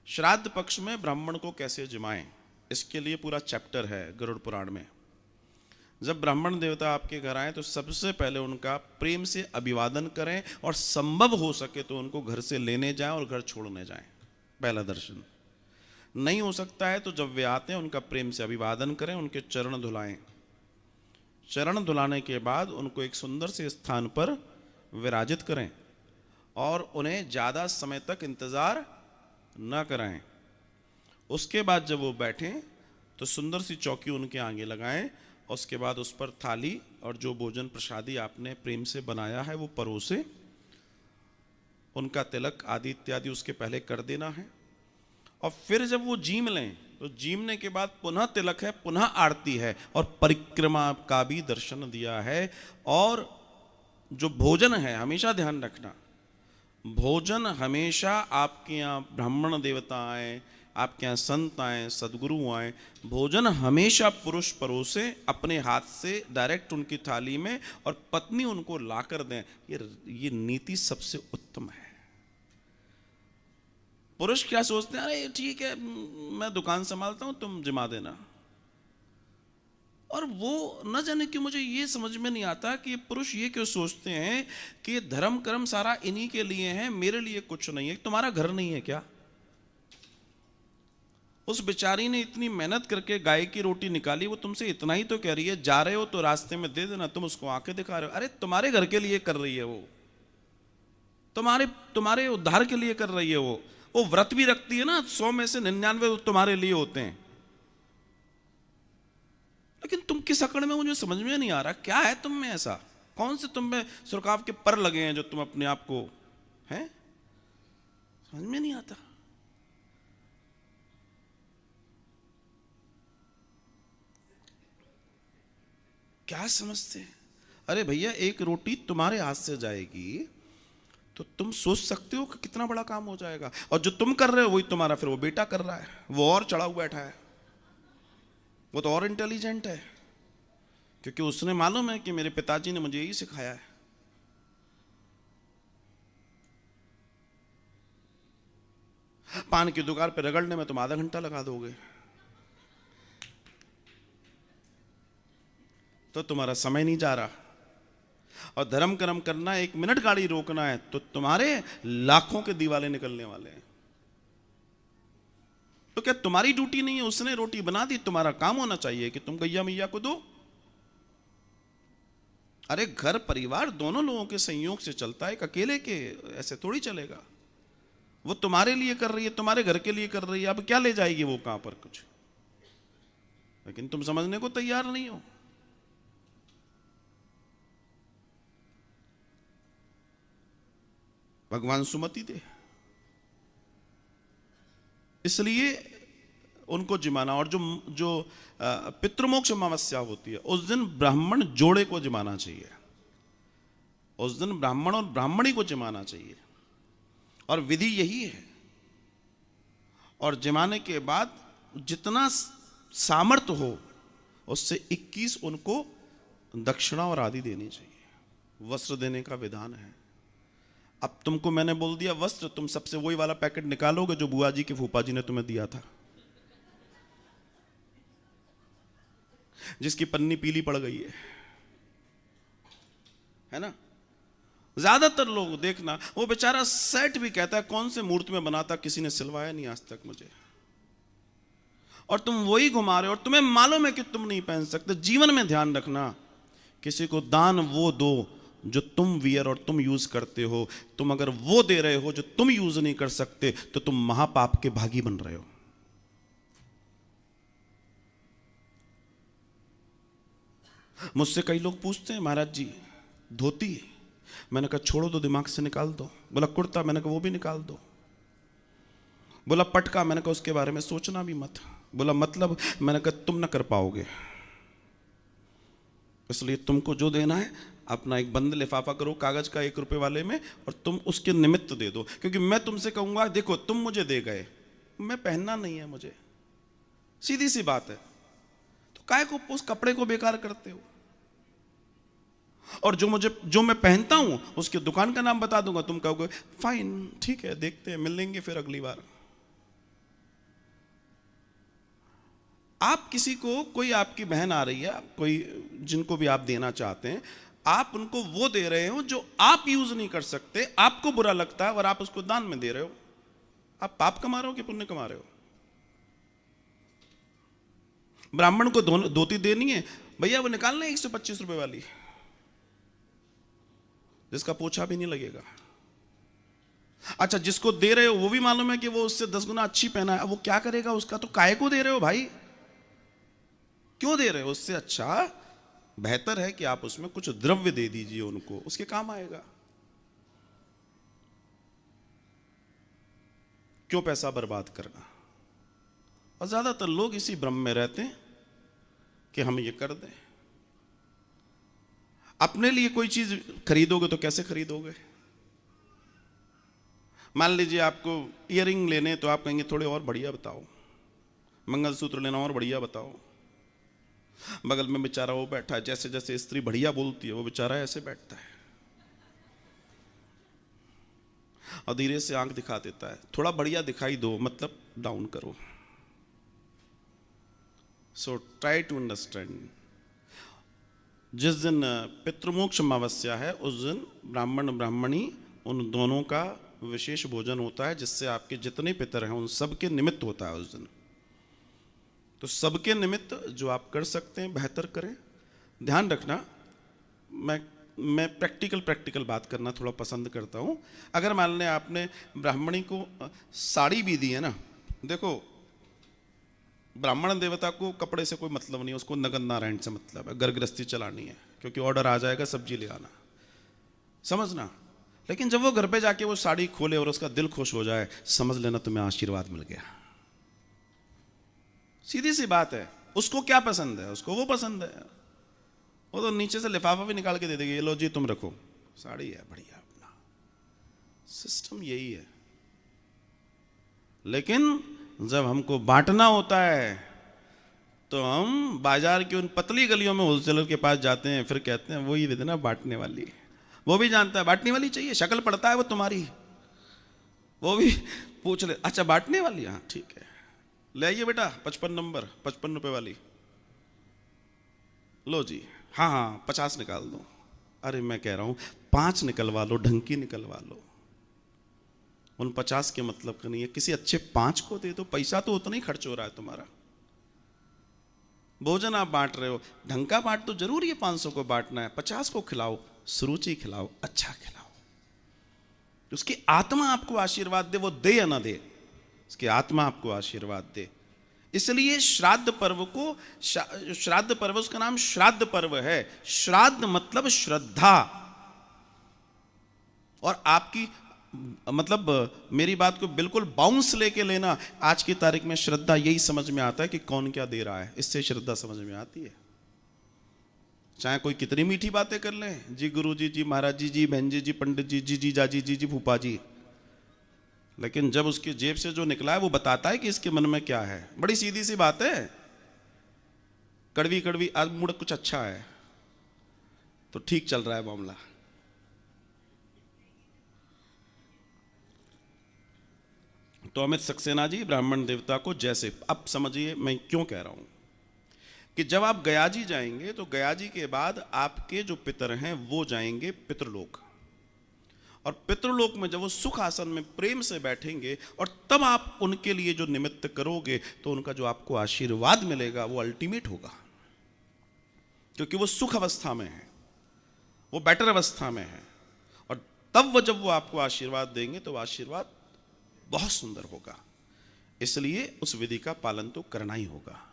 श्राद्ध पक्ष में ब्राह्मण को कैसे जिमाएं, इसके लिए पूरा चैप्टर है गरुड़ पुराण में। जब ब्राह्मण देवता आपके घर आए तो सबसे पहले उनका प्रेम से अभिवादन करें और संभव हो सके तो उनको घर से लेने जाएं और घर छोड़ने जाएं। पहला दर्शन नहीं हो सकता है तो जब वे आते हैं उनका प्रेम से अभिवादन करें, उनके चरण धुलाएं। चरण धुलाने के बाद उनको एक सुंदर से स्थान पर विराजित करें और उन्हें ज़्यादा समय तक इंतज़ार न कराएं। उसके बाद जब वो बैठें तो सुंदर सी चौकी उनके आगे लगाएं। उसके बाद उस पर थाली और जो भोजन प्रसादी आपने प्रेम से बनाया है वो परोसे, उनका तिलक आदि इत्यादि उसके पहले कर देना है। और फिर जब वो जीम लें तो जीमने के बाद पुनः तिलक है, पुनः आरती है और परिक्रमा का भी दर्शन दिया है। और जो भोजन है हमेशा ध्यान रखना, भोजन हमेशा आपके यहाँ ब्राह्मण देवता आए, आपके यहाँ संत आए, सदगुरु आए, भोजन हमेशा पुरुष परोसे अपने हाथ से डायरेक्ट उनकी थाली में और पत्नी उनको ला कर दें। ये नीति सबसे उत्तम है। पुरुष क्या सोचते हैं, अरे ठीक है मैं दुकान संभालता हूं तुम जिमा देना। और वो न जाने क्यों मुझे ये समझ में नहीं आता कि पुरुष ये क्यों सोचते हैं कि धर्म कर्म सारा इन्हीं के लिए है, मेरे लिए कुछ नहीं है। तुम्हारा घर नहीं है क्या? उस बेचारी ने इतनी मेहनत करके गाय की रोटी निकाली, वो तुमसे इतना ही तो कह रही है, जा रहे हो तो रास्ते में दे देना, तुम उसको आंखें दिखा रहे हो। अरे तुम्हारे घर के लिए कर रही है वो, तुम्हारे उद्धार के लिए कर रही है वो व्रत भी रखती है ना, 100 में से 99 तुम्हारे लिए होते हैं। लेकिन तुम किस अकड़ में, मुझे समझ में नहीं आ रहा क्या है तुम में ऐसा, कौन से तुम में सुरखाव के पर लगे हैं जो तुम अपने आप को हैं, समझ में नहीं आता। क्या समझते हैं? अरे भैया एक रोटी तुम्हारे हाथ से जाएगी तो तुम सोच सकते हो कि कितना बड़ा काम हो जाएगा। और जो तुम कर रहे हो वही तुम्हारा फिर वो बेटा कर रहा है, वो और चढ़ा हुआ बैठा है, वो तो और इंटेलिजेंट है, क्योंकि उसने मालूम है कि मेरे पिताजी ने मुझे यही सिखाया है। पान की दुकान पर रगड़ने में तुम आधा घंटा लगा दोगे तो तुम्हारा समय नहीं जा रहा। और धर्म कर्म करना, 1 मिनट गाड़ी रोकना है तो तुम्हारे लाखों के दिवाले निकलने वाले हैं। तो क्या तुम्हारी ड्यूटी नहीं है? उसने रोटी बना दी, तुम्हारा काम होना चाहिए कि तुम गैया मैया को दो। अरे घर परिवार दोनों लोगों के संयोग से चलता है, एक अकेले के ऐसे थोड़ी चलेगा। वो तुम्हारे लिए कर रही है, तुम्हारे घर के लिए कर रही है, अब क्या ले जाएगी वो कहां पर कुछ, लेकिन तुम समझने को तैयार नहीं हो। भगवान सुमति दे, इसलिए उनको जिमाना। और जो पितृमोक्ष अमावस्या होती है उस दिन ब्राह्मण जोड़े को जिमाना चाहिए, उस दिन ब्राह्मण और ब्राह्मणी को जिमाना चाहिए, और विधि यही है। और जिमाने के बाद जितना सामर्थ्य हो उससे 21 उनको दक्षिणा और आदि देनी चाहिए। वस्त्र देने का विधान है। अब तुमको मैंने बोल दिया वस्त्र, तुम सबसे वही वाला पैकेट निकालोगे जो बुआ जी के फूफा जी ने तुम्हें दिया था, जिसकी पन्नी पीली पड़ गई है ना। ज्यादातर लोग देखना, वो बेचारा सेट भी कहता है कौन से मूर्ति में बना था, किसी ने सिलवाया नहीं आज तक मुझे, और तुम वही घुमा रहे हो और तुम्हें मालूम है कि तुम नहीं पहन सकते। जीवन में ध्यान रखना, किसी को दान वो दो जो तुम वियर और तुम यूज करते हो। तुम अगर वो दे रहे हो जो तुम यूज नहीं कर सकते तो तुम महापाप के भागी बन रहे हो। मुझसे कई लोग पूछते हैं महाराज जी धोती, मैंने कहा छोड़ो दो, दिमाग से निकाल दो। बोला कुर्ता, मैंने कहा वो भी निकाल दो। बोला पटका, मैंने कहा उसके बारे में सोचना भी मत। बोला मतलब, मैंने कहा तुम ना कर पाओगे, इसलिए तुमको जो देना है अपना एक बंद लिफाफा करो कागज का 1 रुपए वाले में, और तुम उसके निमित्त दे दो। क्योंकि मैं तुमसे कहूंगा देखो तुम मुझे दे गए, मैं पहनना नहीं है मुझे, सीधी सी बात है, तो काहे को उस कपड़े को बेकार करते हो। और जो मैं पहनता हूं उसकी दुकान का नाम बता दूंगा, तुम कहोगे फाइन ठीक है देखते हैं, मिल लेंगे फिर अगली बार। आप किसी को, कोई आपकी बहन आ रही है, कोई जिनको भी आप देना चाहते हैं, आप उनको वो दे रहे हो जो आप यूज नहीं कर सकते, आपको बुरा लगता है और आप उसको दान में दे रहे हो, आप पाप कमा रहे हो कि पुण्य कमा रहे हो? ब्राह्मण को धोती देनी है भैया, वो निकालना है 125 रुपए वाली, जिसका पोछा भी नहीं लगेगा। अच्छा, जिसको दे रहे हो वो भी मालूम है कि वो उससे 10 गुना अच्छी पहना है, वो क्या करेगा उसका? तो काहे को दे रहे हो भाई? क्यों दे रहे हो? उससे अच्छा बेहतर है कि आप उसमें कुछ द्रव्य दे दीजिए उनको, उसके काम आएगा। क्यों पैसा बर्बाद करना? और ज्यादातर लोग इसी भ्रम में रहते हैं कि हम ये कर दें। अपने लिए कोई चीज खरीदोगे तो कैसे खरीदोगे? मान लीजिए आपको इयररिंग लेने, तो आप कहेंगे थोड़े और बढ़िया बताओ, मंगलसूत्र लेना और बढ़िया बताओ। बगल में बेचारा वो बैठा है, जैसे जैसे स्त्री बढ़िया बोलती है वो बेचारा ऐसे बैठता है और धीरे से आंख दिखा देता है, थोड़ा बढ़िया दिखाई दो, मतलब डाउन करो। So try to understand. जिस दिन पितृमोक्ष अमावस्या है उस दिन ब्राह्मण ब्राह्मणी उन दोनों का विशेष भोजन होता है, जिससे आपके जितने पितर हैं उन सबके निमित्त होता है उस दिन। तो सबके निमित्त जो आप कर सकते हैं बेहतर करें। ध्यान रखना, मैं प्रैक्टिकल बात करना थोड़ा पसंद करता हूं। अगर मान लें आपने ब्राह्मणी को साड़ी भी दी है ना, देखो ब्राह्मण देवता को कपड़े से कोई मतलब नहीं है, उसको नगद नारायण से मतलब है, घर गृहस्थी चलानी है, क्योंकि ऑर्डर आ जाएगा सब्जी ले आना, समझना। लेकिन जब वो घर पे जाके वो साड़ी खोले और उसका दिल खुश हो जाए, समझ लेना तुम्हें आशीर्वाद मिल गया। सीधी सी बात है। उसको क्या पसंद है? उसको वो पसंद है, वो तो नीचे से लिफाफा भी निकाल के दे देगी, ये लो जी तुम रखो, साड़ी है बढ़िया। अपना सिस्टम यही है। लेकिन जब हमको बांटना होता है तो हम बाजार की उन पतली गलियों में होलसेलर के पास जाते हैं, फिर कहते हैं वही दे देना बांटने वाली। वो भी जानता है बांटने वाली चाहिए, शक्ल पड़ता है वो तुम्हारी, वो भी पूछ ले, अच्छा बांटने वाली, हाँ ठीक है, ले आइए बेटा 55 नंबर 55 रुपए वाली, लो जी, हाँ हाँ 50 निकाल दो। अरे मैं कह रहा हूं 5 निकलवा लो, ढंग की निकलवा लो। उन 50 के मतलब का नहीं है, किसी अच्छे 5 को दे दो, पैसा तो उतना ही खर्च हो रहा है तुम्हारा। भोजन आप बांट रहे हो, ढंग का बांट तो जरूर ये 500 को बांटना है, 50 को खिलाओ, सुरुचि खिलाओ, अच्छा खिलाओ। उसकी आत्मा आपको आशीर्वाद दे, वो दे या ना दे, उसकी आत्मा आपको आशीर्वाद दे। इसलिए श्राद्ध पर्व को, श्राद्ध पर्व उसका नाम श्राद्ध पर्व है। श्राद्ध मतलब श्रद्धा। और आपकी मतलब मेरी बात को बिल्कुल बाउंस लेके लेना, आज की तारीख में श्रद्धा यही समझ में आता है कि कौन क्या दे रहा है, इससे श्रद्धा समझ में आती है। चाहे कोई कितनी मीठी बातें कर ले, जी गुरु जी, जी महाराज जी, जी बहन जी, जी पंडित जी, जी जी जाजी जी, जी फूफा जी, लेकिन जब उसकी जेब से जो निकला है वो बताता है कि इसके मन में क्या है। बड़ी सीधी सी बात है, कड़वी कड़वी, आज मूड कुछ अच्छा है तो ठीक चल रहा है मामला। तो अमित सक्सेना जी ब्राह्मण देवता को जैसे, अब समझिए मैं क्यों कह रहा हूं कि जब आप गया जी जाएंगे तो गया जी के बाद आपके जो पितर हैं वो जाएंगे पितृलोक, और पितृलोक में जब वो सुख आसन में प्रेम से बैठेंगे और तब आप उनके लिए जो निमित्त करोगे तो उनका जो आपको आशीर्वाद मिलेगा वो अल्टीमेट होगा, क्योंकि वो सुख अवस्था में है, वो बेटर अवस्था में है। और तब वो जब वो आपको आशीर्वाद देंगे तो आशीर्वाद बहुत सुंदर होगा। इसलिए उस विधि का पालन तो करना ही होगा।